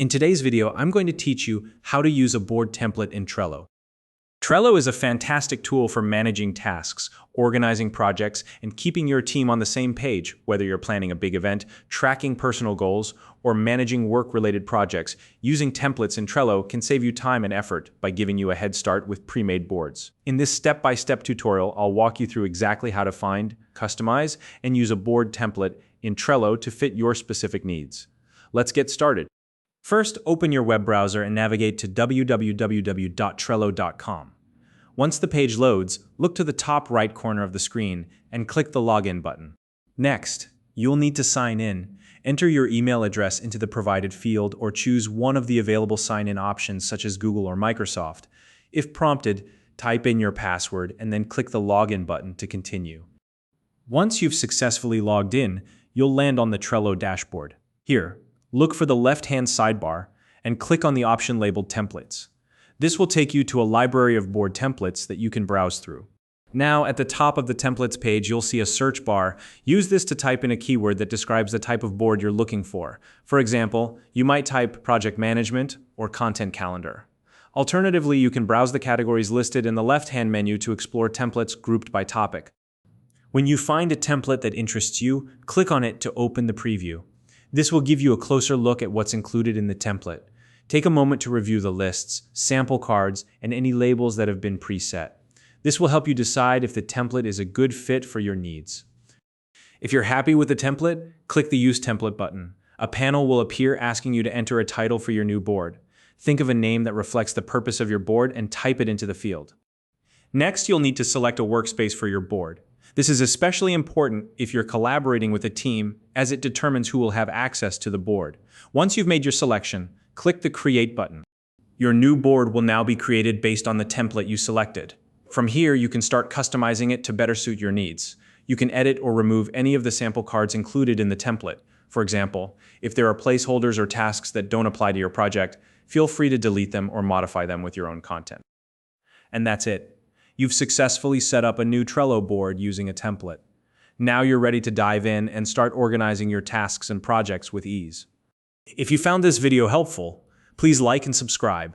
In today's video, I'm going to teach you how to use a board template in Trello. Trello is a fantastic tool for managing tasks, organizing projects, and keeping your team on the same page, whether you're planning a big event, tracking personal goals, or managing work-related projects. Using templates in Trello can save you time and effort by giving you a head start with pre-made boards. In this step-by-step tutorial, I'll walk you through exactly how to find, customize, and use a board template in Trello to fit your specific needs. Let's get started. First, open your web browser and navigate to www.trello.com. Once the page loads, look to the top right corner of the screen and click the Login button. Next, you'll need to sign in. Enter your email address into the provided field or choose one of the available sign-in options such as Google or Microsoft. If prompted, type in your password and then click the Login button to continue. Once you've successfully logged in, you'll land on the Trello dashboard. Here, look for the left-hand sidebar and click on the option labeled Templates. This will take you to a library of board templates that you can browse through. Now, at the top of the Templates page, you'll see a search bar. Use this to type in a keyword that describes the type of board you're looking for. For example, you might type Project Management or Content Calendar. Alternatively, you can browse the categories listed in the left-hand menu to explore templates grouped by topic. When you find a template that interests you, click on it to open the preview. This will give you a closer look at what's included in the template. Take a moment to review the lists, sample cards, and any labels that have been preset. This will help you decide if the template is a good fit for your needs. If you're happy with the template, click the Use Template button. A panel will appear asking you to enter a title for your new board. Think of a name that reflects the purpose of your board and type it into the field. Next, you'll need to select a workspace for your board. This is especially important if you're collaborating with a team, as it determines who will have access to the board. Once you've made your selection, click the Create button. Your new board will now be created based on the template you selected. From here, you can start customizing it to better suit your needs. You can edit or remove any of the sample cards included in the template. For example, if there are placeholders or tasks that don't apply to your project, feel free to delete them or modify them with your own content. And that's it. You've successfully set up a new Trello board using a template. Now you're ready to dive in and start organizing your tasks and projects with ease. If you found this video helpful, please like and subscribe.